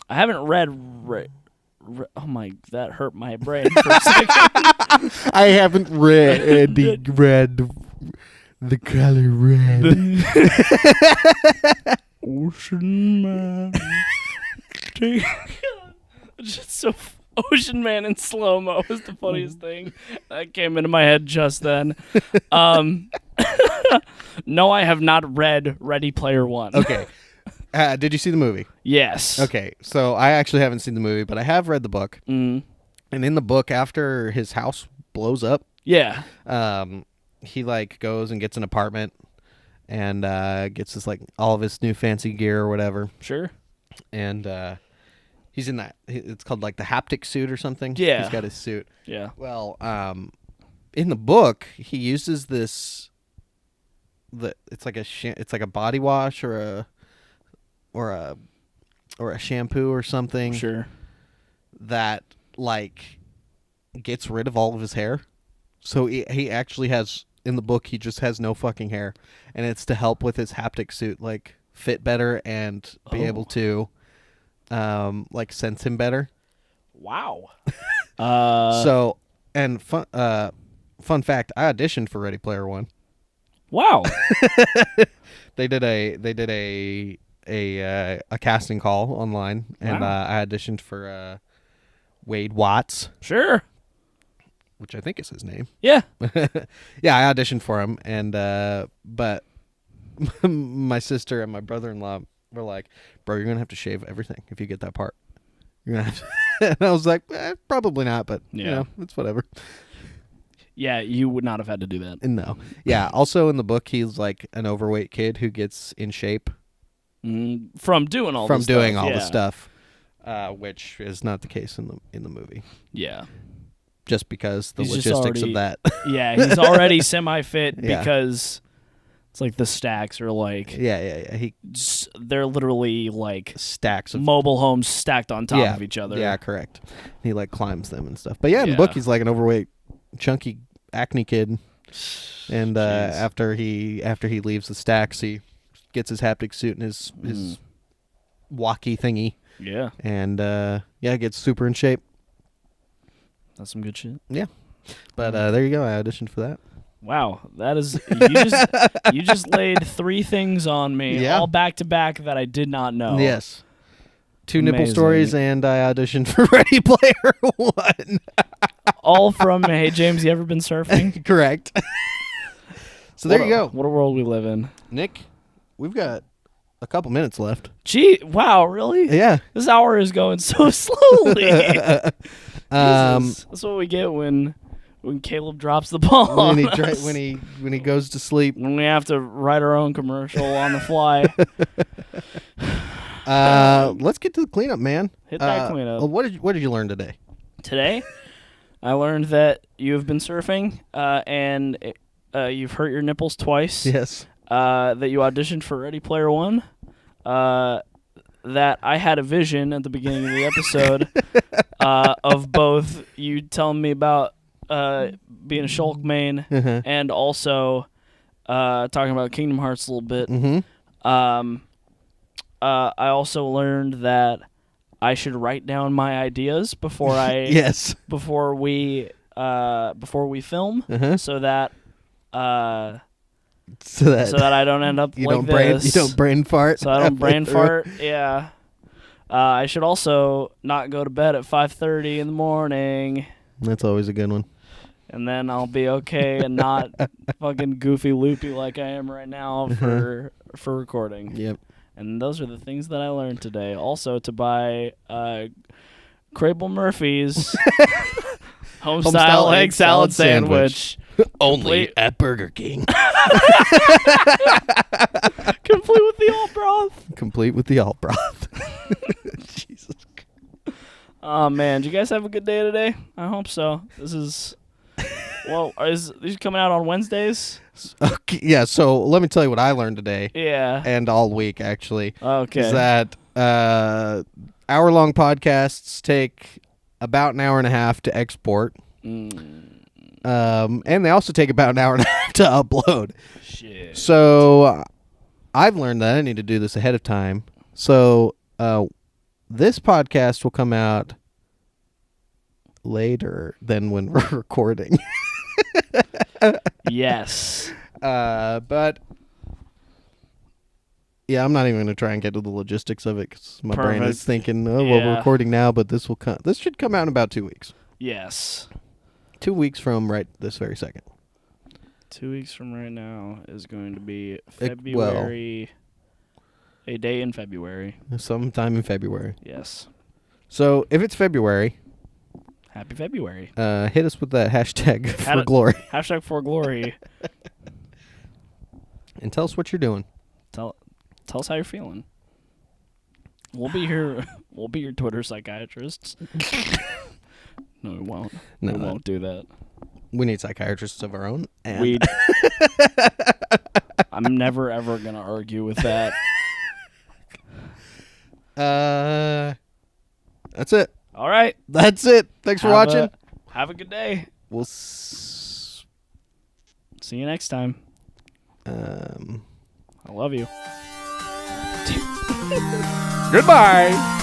I haven't read. Oh my! That hurt my brain for a second. I haven't read the color red. Ocean Man. Just so Ocean Man in slow mo was the funniest thing that came into my head just then. No, I have not read Ready Player One. Okay. Did you see the movie? Yes. Okay, so I actually haven't seen the movie, but I have read the book. Mm. And in the book, after his house blows up, yeah, he like goes and gets an apartment and gets this like all of his new fancy gear or whatever. Sure. And he's in that. It's called like the haptic suit or something. Yeah. He's got his suit. Yeah. Well, in the book, he uses this. It's like a body wash or a shampoo or something. Sure. That like gets rid of all of his hair. So he actually has, in the book, he just has no fucking hair, and it's to help with his haptic suit like fit better and be able to like sense him better. Wow. So, and fun fact, I auditioned for Ready Player One. Wow. They did a casting call online, and I auditioned for Wade Watts. Sure. Which I think is his name. Yeah. Yeah, I auditioned for him, and but my sister and my brother-in-law were like, "Bro, you're gonna have to shave everything if you get that part. You're gonna have to." And I was like, probably not, but you know, it's whatever. Yeah, you would not have had to do that. No. Yeah. Also in the book, he's like an overweight kid who gets in shape From doing all the stuff, which is not the case in the movie. Yeah. Just because the He's just logistics already- of that. Yeah, he's already semi-fit Yeah. because it's like the stacks are like Yeah. He they're literally like stacks of mobile homes stacked on top of each other. Yeah, correct. He like climbs them and stuff. But yeah, in the Yeah. book, he's like an overweight, chunky acne kid. And Jeez. after he leaves the stacks, he gets his haptic suit and his walkie thingy, Yeah, and gets super in shape. that's some good shit. Yeah, but there you go. I auditioned for that. Wow, that is you just laid 3 things on me Yeah. all back to back that I did not know. Yes, 2 nipple Amazing. stories, and I auditioned for Ready Player One. All from Hey James, you ever been surfing? Correct. So there you go, What a world we live in. Nick. We've got a couple minutes left. Gee, wow, really? Yeah. This hour is going so slowly. Jesus. Um, That's what we get when Caleb drops the ball. when he on us. when he goes to sleep. When we have to write our own commercial on the fly. Let's get to the cleanup, man. Hit that cleanup. What did you learn today? Today, I learned that you have been surfing and you've hurt your nipples twice. Yes. That you auditioned for Ready Player One. That I had a vision at the beginning of the episode of both you telling me about being a shulk main and also talking about Kingdom Hearts a little bit. Mm-hmm. I also learned that I should write down my ideas before I Yes. before we film so that So that I don't end up you like don't this. you don't brain fart. So I don't brain through. fart. Yeah. I should also not go to bed at 5:30 in the morning, That's always a good one. and then I'll be okay and not fucking goofy loopy like I am right now for recording. Yep. And those are the things that I learned today. Also, to buy Kraeble Murphy's Homestyle egg salad sandwich. Only Complete- at Burger King. Complete with the all-broth. Complete with the All-Broth. Jesus. Oh, man. Did you guys have a good day today? I hope so. This is... Well, is these coming out on Wednesdays? Okay, yeah, so let me tell you what I learned today Yeah. and all week, actually. Okay. Is that hour-long podcasts take about an hour and a half to export. And they also take about an hour and a half to upload. Shit. So I've learned that I need to do this ahead of time. So this podcast will come out later than when we're recording. Yes. But yeah, I'm not even going to try and get to the logistics of it because my brain is Perfect. thinking, oh, well, we're Yeah. recording now, but this should come out in about 2 weeks. Yes. 2 weeks from right this very second. 2 weeks from right now is going to be well- February. A day in February. Sometime in February. Yes. So if it's February, Happy February. hit us with that hashtag Had for it- glory Hashtag for glory. and tell us what you're doing. Tell us how you're feeling. We'll be here. We'll be your Twitter psychiatrists. No, we won't. No, We won't do that. we need psychiatrists of our own. And We. I'm never ever gonna argue with that. That's it. All right. That's it. Thanks for watching. Have a good day. We'll See you next time. I love you. goodbye.